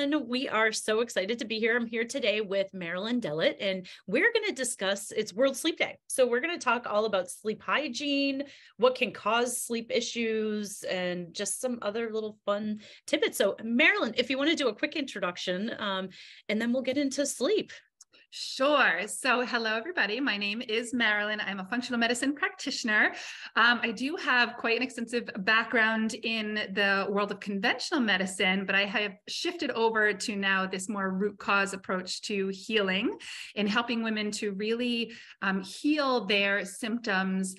everyone. We are so excited to be here. I'm here today with Marilyn Dellit, and we're going to discuss it's World Sleep Day. So we're going to talk all about sleep hygiene, what can cause sleep issues, and just some other little fun tidbits. So Marilyn, if you want to do a quick introduction, and then we'll get into sleep. Sure. So hello, everybody. My name is Marilyn. I'm a functional medicine practitioner. I do have quite an extensive background in the world of conventional medicine, but I have shifted over to now this more root cause approach to healing and helping women to really heal their symptoms,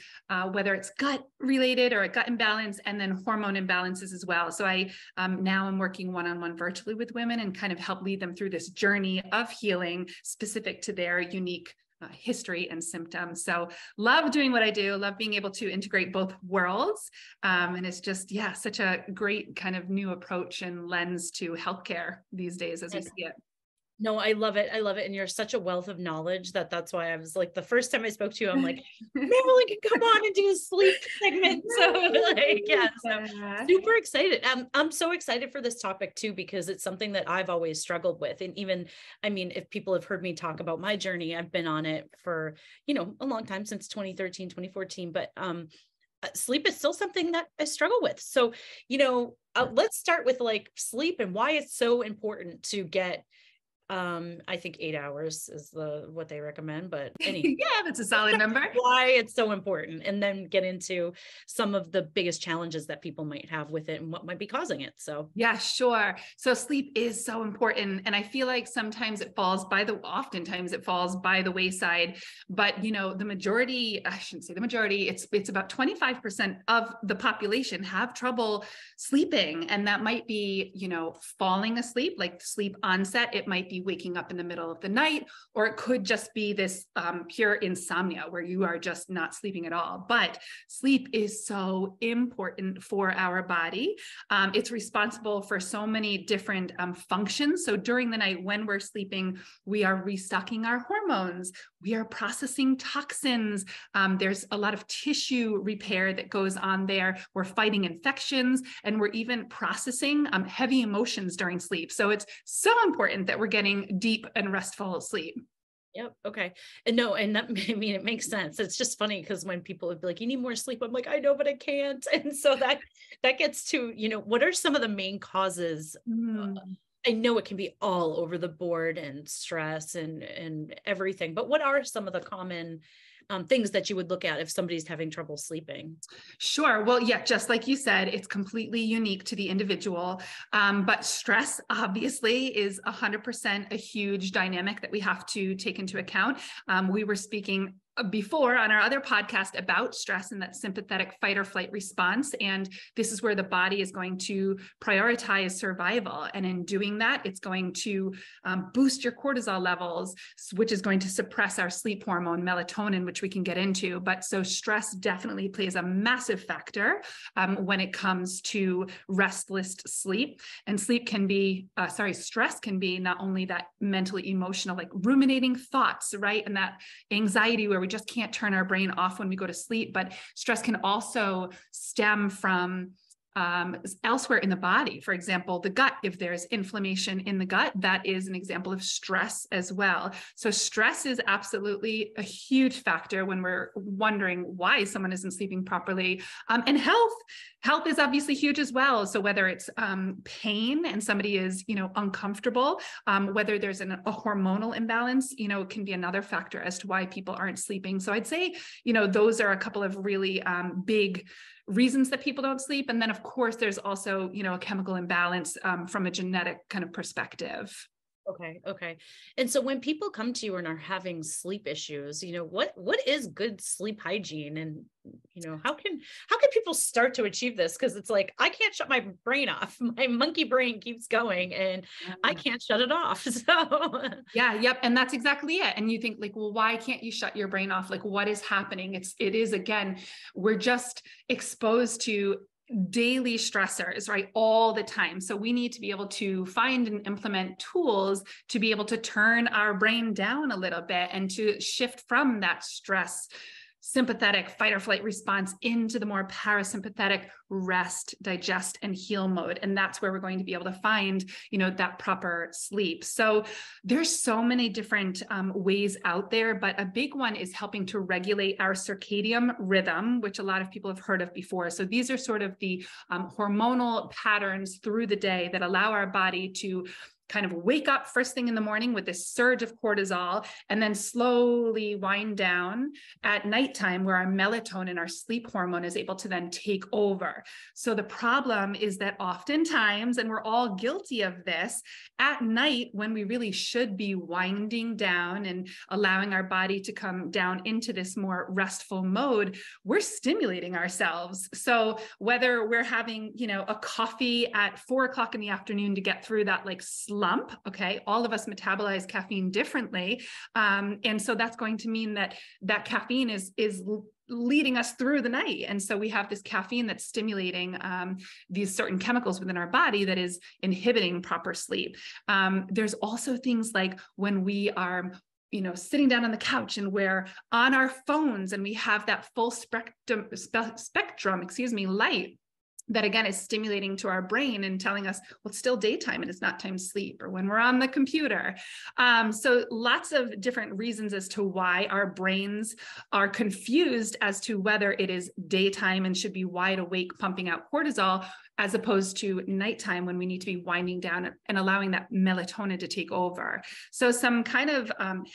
whether it's gut related or a gut imbalance, and then hormone imbalances as well. So I now am working one-on-one virtually with women and kind of help lead them through this journey of healing specific to their unique history and symptoms. So love doing what I do, love being able to integrate both worlds. And it's just, yeah, such a great kind of new approach and lens to healthcare these days as we see it. No, I love it. I love it. And you're such a wealth of knowledge that's why I was like, the first time I spoke to you, I'm like, Marilyn can come on and do a sleep segment. So like, yeah, so super excited. I'm so excited for this topic too, because it's something that I've always struggled with. And even, I mean, if people have heard me talk about my journey, I've been on it for, a long time, since 2013, 2014, but, sleep is still something that I struggle with. So, let's start with like sleep and why it's so important to get, I think 8 hours is what they recommend, but anyway, yeah, that's a solid number. Why it's so important, and then get into some of the biggest challenges that people might have with it and what might be causing it. So yeah, sure. So sleep is so important. And I feel like oftentimes it falls by the wayside, but the majority, I shouldn't say the majority, it's about 25% of the population have trouble sleeping. And that might be, falling asleep, like sleep onset. It might be waking up in the middle of the night, or it could just be this pure insomnia where you are just not sleeping at all. But sleep is so important for our body. It's responsible for so many different functions. So during the night when we're sleeping, we are restocking our hormones. We are processing toxins. There's a lot of tissue repair that goes on there. We're fighting infections, and we're even processing heavy emotions during sleep. So it's so important that we're getting deep and restful sleep. Yep. Okay. And that, I mean, it makes sense. It's just funny because when people would be like, you need more sleep, I'm like, I know, but I can't. And so that gets to, what are some of the main causes? I know it can be all over the board and stress and everything, but what are some of the common things that you would look at if somebody's having trouble sleeping? Sure. Well, yeah, just like you said, it's completely unique to the individual. But stress obviously is 100% a huge dynamic that we have to take into account. We were speaking before on our other podcast about stress and that sympathetic fight or flight response. And this is where the body is going to prioritize survival. And in doing that, it's going to boost your cortisol levels, which is going to suppress our sleep hormone, melatonin, which we can get into. But so stress definitely plays a massive factor when it comes to restless sleep. And stress can be not only that mentally emotional, like ruminating thoughts, right? And that anxiety where we just can't turn our brain off when we go to sleep, but stress can also stem from elsewhere in the body. For example, the gut, if there's inflammation in the gut, that is an example of stress as well. So stress is absolutely a huge factor when we're wondering why someone isn't sleeping properly. And health is obviously huge as well. So whether it's pain and somebody is, uncomfortable, whether there's a hormonal imbalance, it can be another factor as to why people aren't sleeping. So I'd say, those are a couple of really big reasons that people don't sleep. And then of course, there's also, a chemical imbalance from a genetic kind of perspective. Okay. And so when people come to you and are having sleep issues, what is good sleep hygiene? And, how can people start to achieve this? Because it's like, I can't shut my brain off. My monkey brain keeps going and I can't shut it off. So yeah, yep. And that's exactly it. And you think like, well, why can't you shut your brain off? Like what is happening? It is, again, we're just exposed to daily stressors, right? All the time. So we need to be able to find and implement tools to be able to turn our brain down a little bit and to shift from that stress sympathetic fight or flight response into the more parasympathetic rest, digest, and heal mode. And that's where we're going to be able to find, that proper sleep. So there's so many different ways out there, but a big one is helping to regulate our circadian rhythm, which a lot of people have heard of before. So these are sort of the hormonal patterns through the day that allow our body to kind of wake up first thing in the morning with this surge of cortisol and then slowly wind down at nighttime, where our melatonin, our sleep hormone, is able to then take over. So the problem is that oftentimes, and we're all guilty of this, at night when we really should be winding down and allowing our body to come down into this more restful mode, we're stimulating ourselves. So whether we're having, a coffee at 4 o'clock in the afternoon to get through that like slump, okay, all of us metabolize caffeine differently. And so that's going to mean that caffeine is leading us through the night. And so we have this caffeine that's stimulating these certain chemicals within our body that is inhibiting proper sleep. There's also things like when we are sitting down on the couch and we're on our phones and we have that full spectrum, light that again is stimulating to our brain and telling us, well, it's still daytime and it's not time to sleep, or when we're on the computer. So lots of different reasons as to why our brains are confused as to whether it is daytime and should be wide awake, pumping out cortisol, as opposed to nighttime when we need to be winding down and allowing that melatonin to take over. So some kind of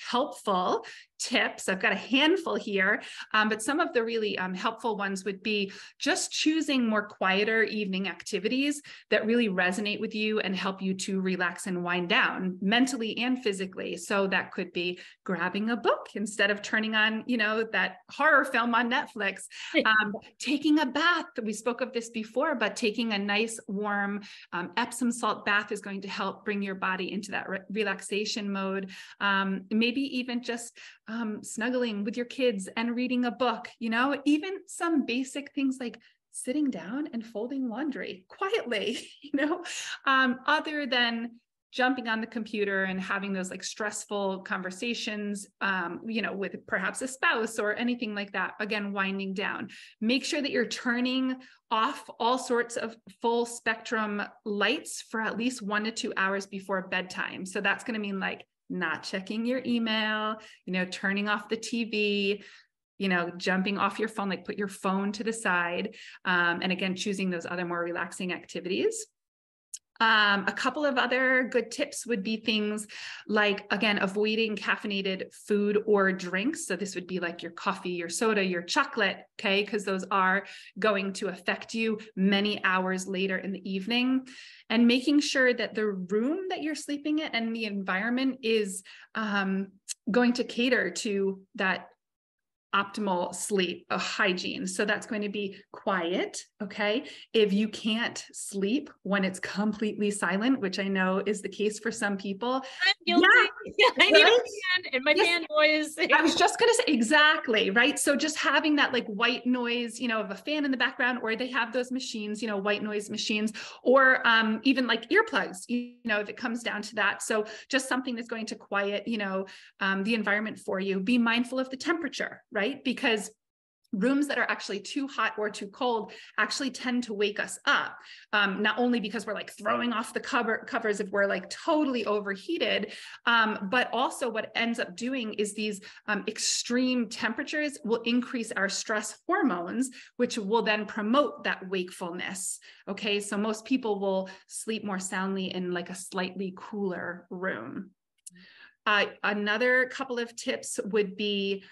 helpful tips, I've got a handful here, but some of the really helpful ones would be just choosing more quieter evening activities that really resonate with you and help you to relax and wind down mentally and physically. So that could be grabbing a book instead of turning on, that horror film on Netflix, taking a bath. We spoke of this before, but taking a nice warm Epsom salt bath is going to help bring your body into that relaxation mode. Maybe even just snuggling with your kids and reading a book, even some basic things like sitting down and folding laundry quietly, other than jumping on the computer and having those like stressful conversations, with perhaps a spouse or anything like that. Again, winding down. Make sure that you're turning off all sorts of full spectrum lights for at least 1 to 2 hours before bedtime. So that's going to mean like not checking your email, turning off the TV, jumping off your phone, like put your phone to the side. And again, choosing those other more relaxing activities. A couple of other good tips would be things like, again, avoiding caffeinated food or drinks. So this would be like your coffee, your soda, your chocolate, okay? Because those are going to affect you many hours later in the evening. And making sure that the room that you're sleeping in and the environment is going to cater to that optimal sleep, a hygiene. So that's going to be quiet. Okay. If you can't sleep when it's completely silent, which I know is the case for some people. I'm guilty. Yeah, I need a fan and my fan noise. I was just going to say exactly. Right. So just having that like white noise, of a fan in the background, or they have those machines, white noise machines, or even like earplugs, if it comes down to that. So just something that's going to quiet, the environment for you. Be mindful of the temperature, right? Because rooms that are actually too hot or too cold actually tend to wake us up, not only because we're like throwing off the covers if we're like totally overheated, but also what ends up doing is these extreme temperatures will increase our stress hormones, which will then promote that wakefulness. Okay, so most people will sleep more soundly in like a slightly cooler room. Another couple of tips would be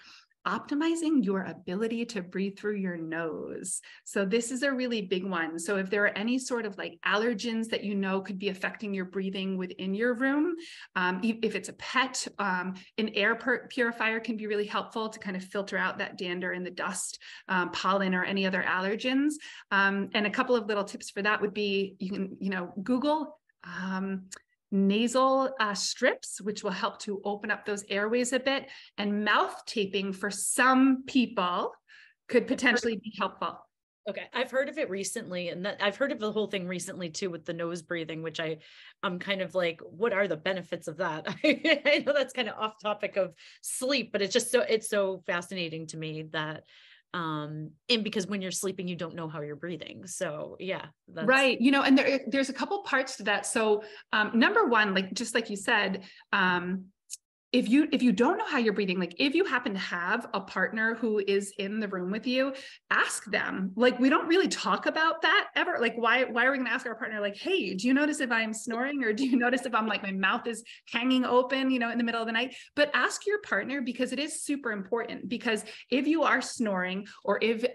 optimizing your ability to breathe through your nose. So this is a really big one. So if there are any sort of like allergens that could be affecting your breathing within your room, if it's a pet, an air purifier can be really helpful to kind of filter out that dander and the dust, pollen, or any other allergens. And a couple of little tips for that would be, you can, Google nasal strips, which will help to open up those airways a bit, and mouth taping for some people could potentially be helpful. Okay. I've heard of it recently, and that I've heard of the whole thing recently too with the nose breathing, which I'm kind of like, what are the benefits of that? I know that's kind of off topic of sleep, but it's so fascinating to me that and because when you're sleeping, you don't know how you're breathing. So yeah, that's Right. You know, and there's a couple parts to that. So number one, like, just like you said, if you don't know how you're breathing, like if you happen to have a partner who is in the room with you, ask them. Like, we don't really talk about that ever. Like, why are we going to ask our partner, like, hey, do you notice if I'm snoring, or do you notice if I'm like, my mouth is hanging open, you know, in the middle of the night? But ask your partner, because it is super important. Because if you are snoring, or if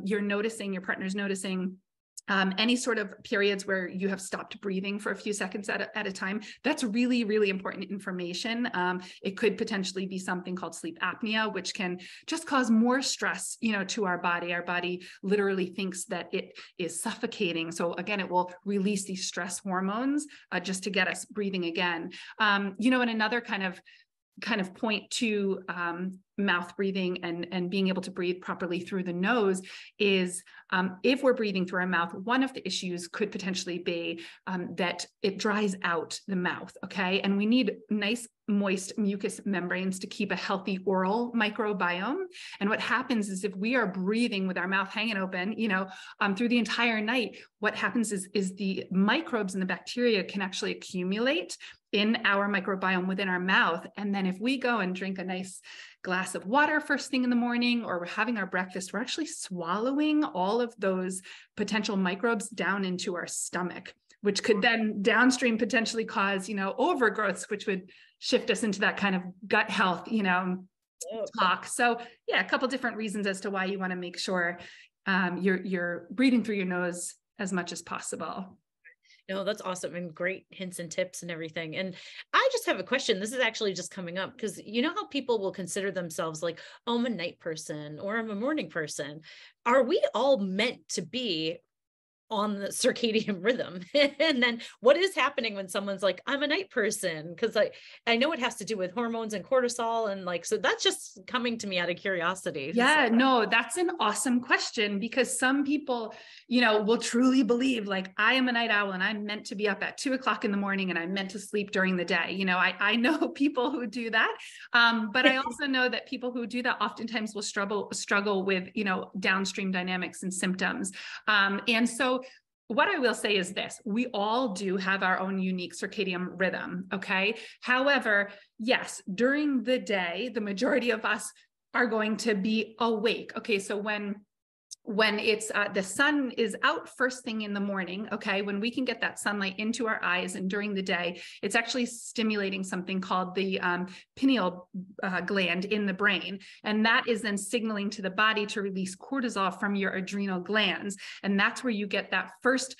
your partner's noticing any sort of periods where you have stopped breathing for a few seconds at a time, that's really, really important information. It could potentially be something called sleep apnea, which can just cause more stress, you know, to our body. Our body literally thinks that it is suffocating. So again, it will release these stress hormones just to get us breathing again. You know, and another kind of point to mouth breathing and being able to breathe properly through the nose is if we're breathing through our mouth, one of the issues could potentially be that it dries out the mouth, okay? And we need nice, moist mucous membranes to keep a healthy oral microbiome. And what happens is, if we are breathing with our mouth hanging open, you know, through the entire night, what happens is the microbes and the bacteria can actually accumulate in our microbiome within our mouth. And then if we go and drink a nice glass of water first thing in the morning, or we're having our breakfast, we're actually swallowing all of those potential microbes down into our stomach, which could then downstream potentially cause, you know, overgrowths, which would shift us into that kind of gut health, you know, talk. So yeah, a couple different reasons as to why you want to make sure you're breathing through your nose as much as possible. No, that's awesome, and great hints and tips and everything. And I just have a question. This is actually just coming up because you know how people will consider themselves like, oh, I'm a night person or I'm a morning person. Are we all meant to be on the circadian rhythm? And then what is happening when someone's like, I'm a night person? Because I know it has to do with hormones and cortisol, and like, so that's just coming to me out of curiosity. Yeah, no, that's an awesome question, because some people, you know, will truly believe like, I am a night owl and I'm meant to be up at 2 o'clock in the morning and I'm meant to sleep during the day. You know, I know people who do that. But I also know that people who do that oftentimes will struggle with, you know, downstream dynamics and symptoms. And so what I will say is this: we all do have our own unique circadian rhythm. Okay. However, yes, during the day, the majority of us are going to be awake. Okay. So when it's the sun is out first thing in the morning, okay, when we can get that sunlight into our eyes and during the day, it's actually stimulating something called the pineal gland in the brain. And that is then signaling to the body to release cortisol from your adrenal glands. And that's where you get that first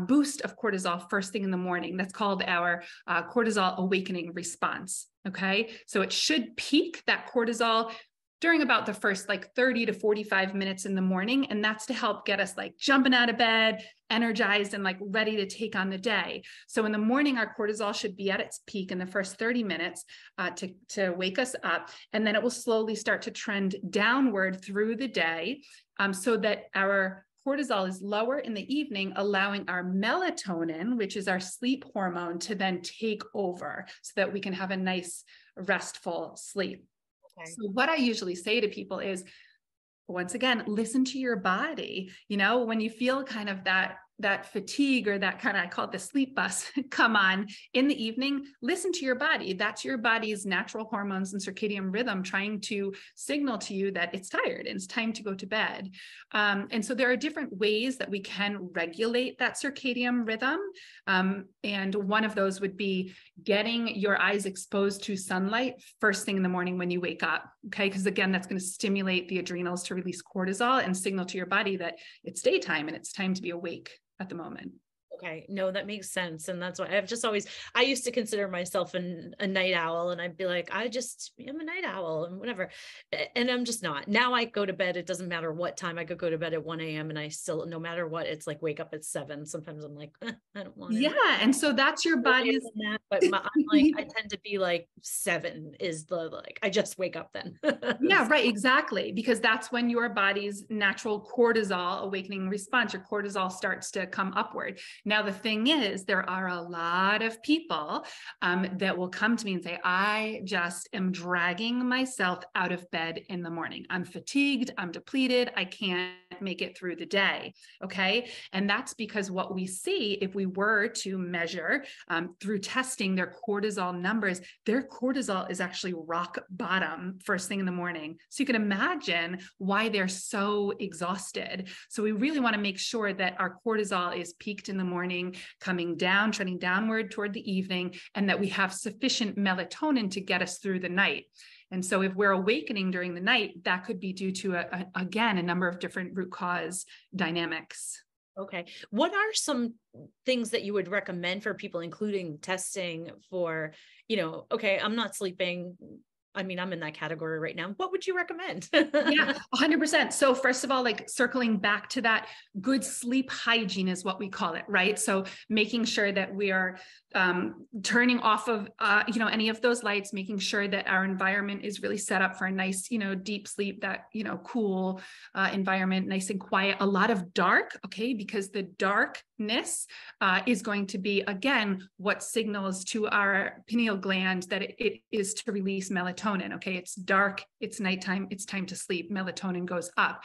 boost of cortisol first thing in the morning. That's called our cortisol awakening response. Okay. So it should peak that cortisol during about the first like 30 to 45 minutes in the morning. And that's to help get us like jumping out of bed, energized and like ready to take on the day. So in the morning, our cortisol should be at its peak in the first 30 minutes to wake us up. And then it will slowly start to trend downward through the day so that our cortisol is lower in the evening, allowing our melatonin, which is our sleep hormone, to then take over so that we can have a nice restful sleep. Okay. So what I usually say to people is, once again, listen to your body. You know, when you feel kind of that fatigue or that kind of, I call it the sleep bus, come on in the evening, listen to your body. That's your body's natural hormones and circadian rhythm trying to signal to you that it's tired and it's time to go to bed. And so there are different ways that we can regulate that circadian rhythm. And one of those would be getting your eyes exposed to sunlight first thing in the morning when you wake up. Okay. Because again, that's going to stimulate the adrenals to release cortisol and signal to your body that it's daytime and it's time to be awake at the moment. Okay. No, that makes sense. And that's why I've just always, I used to consider myself a night owl, and I'd be like, I'm a night owl and whatever. And I'm just not. Now I go to bed. It doesn't matter what time. I could go to bed at 1 a.m. and I still, no matter what, it's like wake up at 7. Sometimes I'm like, I don't want to. Yeah. And so that's your body's, but I'm like, I tend to be like 7 is like, I just wake up then. yeah, right. Exactly. Because that's when your body's natural cortisol awakening response, your cortisol starts to come upward. Now, the thing is, there are a lot of people that will come to me and say, I just am dragging myself out of bed in the morning. I'm fatigued. I'm depleted. I can't make it through the day. Okay. And that's because what we see, if we were to measure through testing their cortisol numbers, their cortisol is actually rock bottom first thing in the morning. So you can imagine why they're so exhausted. So we really want to make sure that our cortisol is peaked in the morning, coming down, trending downward toward the evening, and that we have sufficient melatonin to get us through the night. And so if we're awakening during the night, that could be due to, again, a number of different root cause dynamics. Okay. What are some things that you would recommend for people, including testing for, okay, I'm not sleeping. I mean, I'm in that category right now. What would you recommend? Yeah, 100%. So first of all, like circling back to that, good sleep hygiene is what we call it, right? So making sure that we are turning off of, any of those lights, making sure that our environment is really set up for a nice, deep sleep, that, cool environment, nice and quiet, a lot of dark, okay? Because the darkness is going to be, again, what signals to our pineal gland that it is to release melatonin, okay? It's dark, it's nighttime, it's time to sleep, melatonin goes up.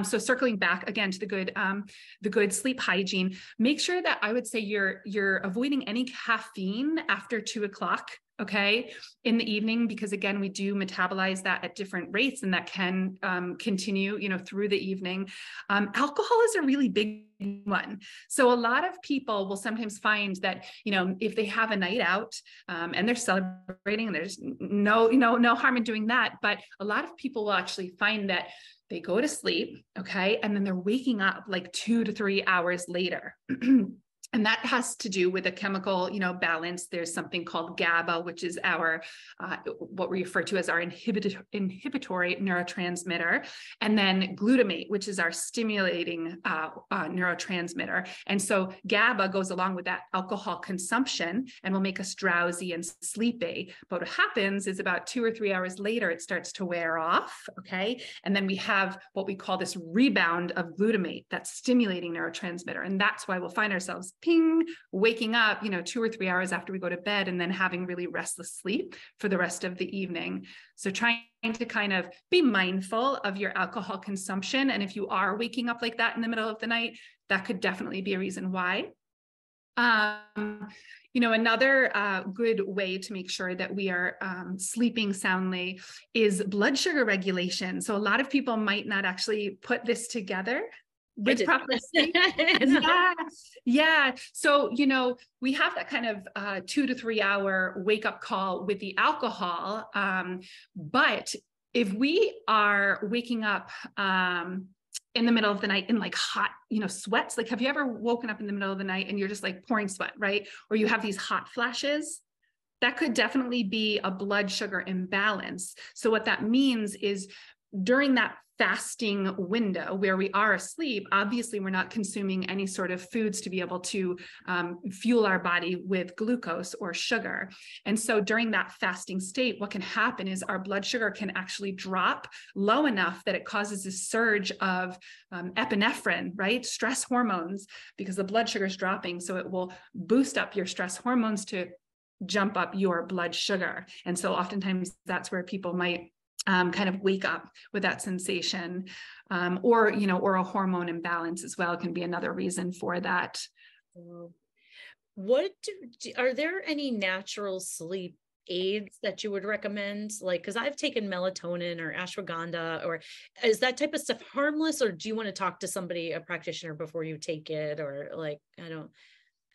So circling back again to the good sleep hygiene, make sure that I would say you're avoiding any caffeine after 2 o'clock, okay, in the evening, because again, we do metabolize that at different rates, and that can continue, through the evening. Alcohol is a really big one. So a lot of people will sometimes find that, if they have a night out and they're celebrating, and there's no harm in doing that, but a lot of people will actually find that they go to sleep, okay, and then they're waking up like 2 to 3 hours later. And that has to do with a chemical, balance. There's something called GABA, which is our, what we refer to as our inhibitory neurotransmitter. And then glutamate, which is our stimulating neurotransmitter. And so GABA goes along with that alcohol consumption and will make us drowsy and sleepy. But what happens is about 2 or 3 hours later, it starts to wear off, okay? And then we have what we call this rebound of glutamate, that stimulating neurotransmitter. And that's why we'll find ourselves waking up, 2 or 3 hours after we go to bed, and then having really restless sleep for the rest of the evening. So trying to kind of be mindful of your alcohol consumption. And if you are waking up like that in the middle of the night, that could definitely be a reason why. Another good way to make sure that we are sleeping soundly is blood sugar regulation. So a lot of people might not actually put this together with proper sleep. Yeah. So, we have that kind of 2 to 3 hour wake up call with the alcohol. But if we are waking up in the middle of the night in like hot, sweats, like have you ever woken up in the middle of the night and you're just like pouring sweat, right? Or you have these hot flashes? That could definitely be a blood sugar imbalance. So what that means is during that fasting window where we are asleep, obviously we're not consuming any sort of foods to be able to fuel our body with glucose or sugar. And so during that fasting state, what can happen is our blood sugar can actually drop low enough that it causes a surge of epinephrine, right? Stress hormones, because the blood sugar is dropping. So it will boost up your stress hormones to jump up your blood sugar. And so oftentimes that's where people might kind of wake up with that sensation, or a hormone imbalance as well can be another reason for that. Are there any natural sleep aids that you would recommend? Like, because I've taken melatonin or ashwagandha, or is that type of stuff harmless, or do you want to talk to somebody, a practitioner, before you take it? Or like,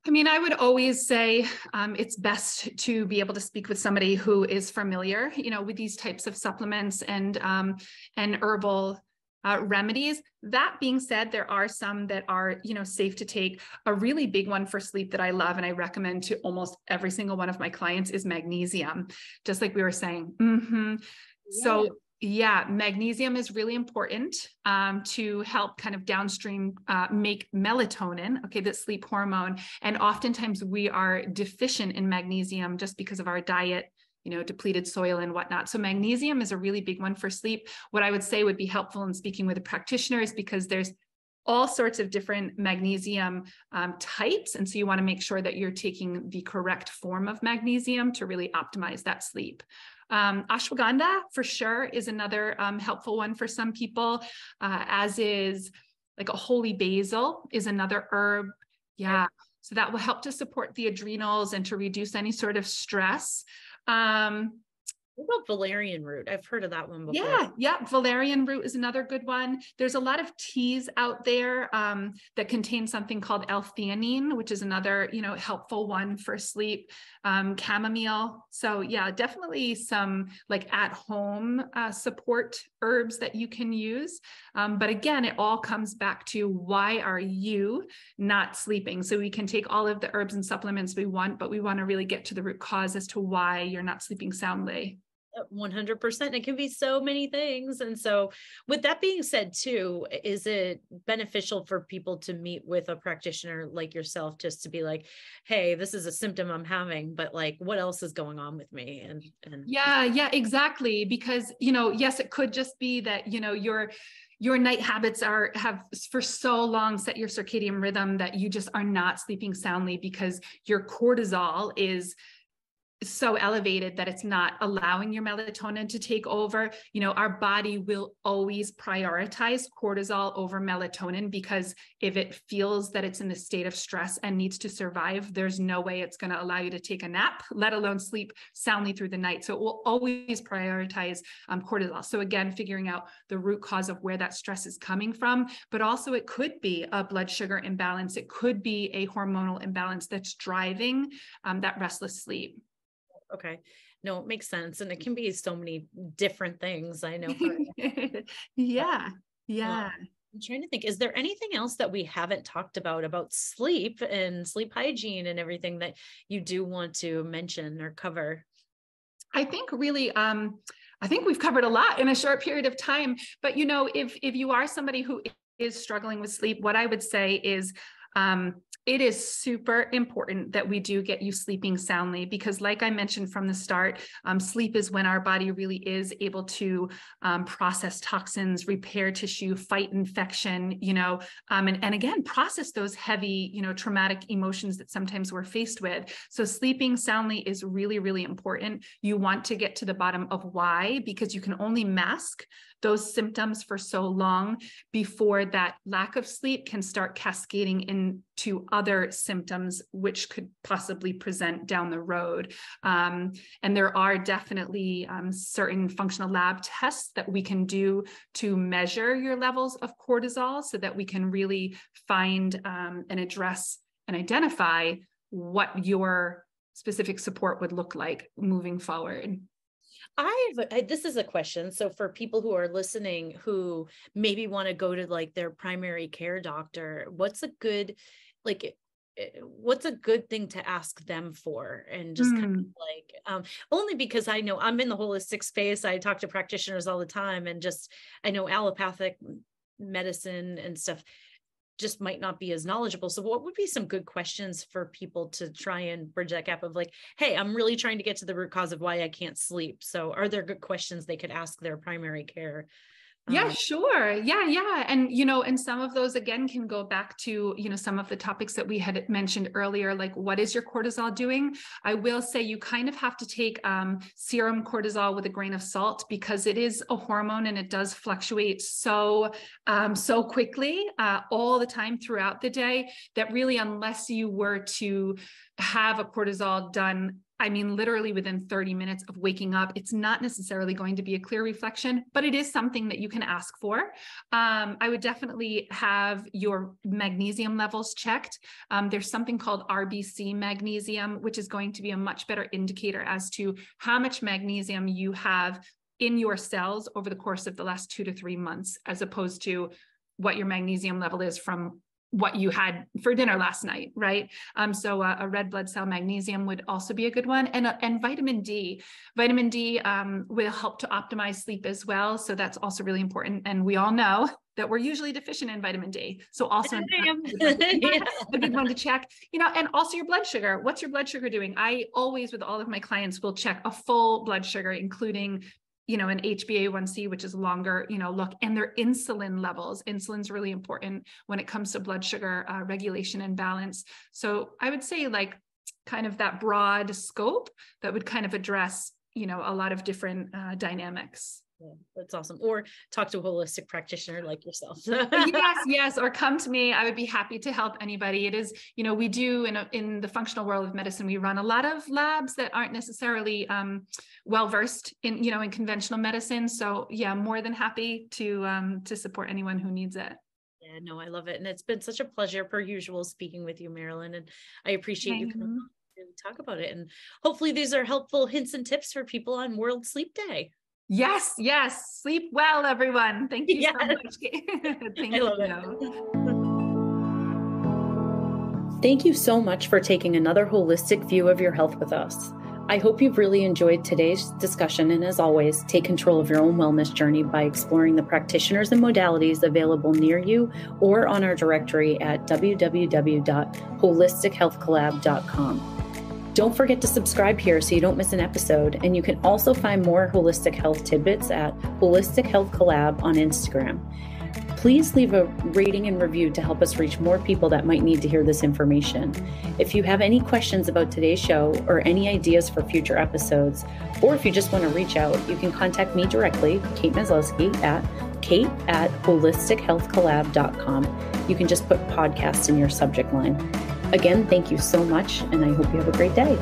I would always say it's best to be able to speak with somebody who is familiar, with these types of supplements and herbal remedies. That being said, there are some that are, safe to take. A really big one for sleep that I love and I recommend to almost every single one of my clients is magnesium, just like we were saying. So yeah, magnesium is really important to help kind of downstream make melatonin, the sleep hormone. And oftentimes we are deficient in magnesium just because of our diet, depleted soil and whatnot. So magnesium is a really big one for sleep. What I would say would be helpful in speaking with a practitioner is because there's all sorts of different magnesium types. And so you want to make sure that you're taking the correct form of magnesium to really optimize that sleep. Ashwagandha for sure is another helpful one for some people, as is like a holy basil is another herb. Yeah. So that will help to support the adrenals and to reduce any sort of stress. What about valerian root? I've heard of that one before. Yeah. Valerian root is another good one. There's a lot of teas out there that contain something called L-theanine, which is another, helpful one for sleep. Chamomile. So yeah, definitely some like at-home support herbs that you can use. But again, it all comes back to why are you not sleeping? So we can take all of the herbs and supplements we want, but we want to really get to the root cause as to why you're not sleeping soundly. 100%. It can be so many things. And so with that being said too, is it beneficial for people to meet with a practitioner like yourself, just to be like, hey, this is a symptom I'm having, but like, what else is going on with me? And yeah, exactly. Because, yes, it could just be that, your night habits have for so long set your circadian rhythm that you just are not sleeping soundly because your cortisol is so elevated that it's not allowing your melatonin to take over. Our body will always prioritize cortisol over melatonin because if it feels that it's in a state of stress and needs to survive, there's no way it's going to allow you to take a nap, let alone sleep soundly through the night. So it will always prioritize cortisol. So again, figuring out the root cause of where that stress is coming from, but also it could be a blood sugar imbalance. It could be a hormonal imbalance that's driving that restless sleep. Okay. No, it makes sense. And it can be so many different things. I know. Yeah. I'm trying to think, is there anything else that we haven't talked about sleep and sleep hygiene and everything that you do want to mention or cover? I think really, I think we've covered a lot in a short period of time, but if you are somebody who is struggling with sleep, what I would say is, it is super important that we do get you sleeping soundly because like I mentioned from the start, sleep is when our body really is able to process toxins, repair tissue, fight infection, and again, process those heavy, traumatic emotions that sometimes we're faced with. So sleeping soundly is really, really important. You want to get to the bottom of why, because you can only mask those symptoms for so long before that lack of sleep can start cascading into other symptoms, which could possibly present down the road. And there are definitely certain functional lab tests that we can do to measure your levels of cortisol so that we can really find and address and identify what your specific support would look like moving forward. This is a question. So for people who are listening, who maybe want to go to like their primary care doctor, what's a good thing to ask them for? And just kind of like, only because I know I'm in the holistic space. I talk to practitioners all the time, and just, I know allopathic medicine and stuff just might not be as knowledgeable. So what would be some good questions for people to try and bridge that gap of like, hey, I'm really trying to get to the root cause of why I can't sleep. So are there good questions they could ask their primary care? Yeah, sure. Yeah. And, and some of those, again, can go back to, some of the topics that we had mentioned earlier, like what is your cortisol doing? I will say you kind of have to take serum cortisol with a grain of salt because it is a hormone and it does fluctuate so quickly all the time throughout the day that really, unless you were to have a cortisol done, I mean, literally within 30 minutes of waking up, it's not necessarily going to be a clear reflection, but it is something that you can ask for. I would definitely have your magnesium levels checked. There's something called RBC magnesium, which is going to be a much better indicator as to how much magnesium you have in your cells over the course of the last 2 to 3 months, as opposed to what your magnesium level is from what you had for dinner last night, right? So a red blood cell magnesium would also be a good one. And vitamin D. Vitamin D will help to optimize sleep as well. So that's also really important. And we all know that we're usually deficient in vitamin D. So also a good one to check, and also your blood sugar. What's your blood sugar doing? I always, with all of my clients, will check a full blood sugar, including an HbA1c, which is longer, look, and their insulin levels. Insulin's really important when it comes to blood sugar regulation and balance. So I would say like kind of that broad scope that would kind of address, a lot of different dynamics. Yeah, that's awesome. Or talk to a holistic practitioner like yourself. Yes. Or come to me. I would be happy to help anybody. It is, we do in the functional world of medicine, we run a lot of labs that aren't necessarily well-versed in, in conventional medicine. So yeah, more than happy to support anyone who needs it. Yeah, no, I love it. And it's been such a pleasure per usual speaking with you, Marilyn. And I appreciate you coming on and talk about it. And hopefully these are helpful hints and tips for people on World Sleep Day. Yes. Sleep well, everyone. Thank you so much. Thank you. Thank you so much for taking another holistic view of your health with us. I hope you've really enjoyed today's discussion, and as always, take control of your own wellness journey by exploring the practitioners and modalities available near you or on our directory at www.holistichealthcollab.com. Don't forget to subscribe here so you don't miss an episode, and you can also find more holistic health tidbits at Holistic Health Collab on Instagram. Please leave a rating and review to help us reach more people that might need to hear this information. If you have any questions about today's show or any ideas for future episodes, or if you just want to reach out, you can contact me directly, Kate Maslowski, at kate@holistichealthcollab.com. You can just put podcast in your subject line. Again, thank you so much, and I hope you have a great day.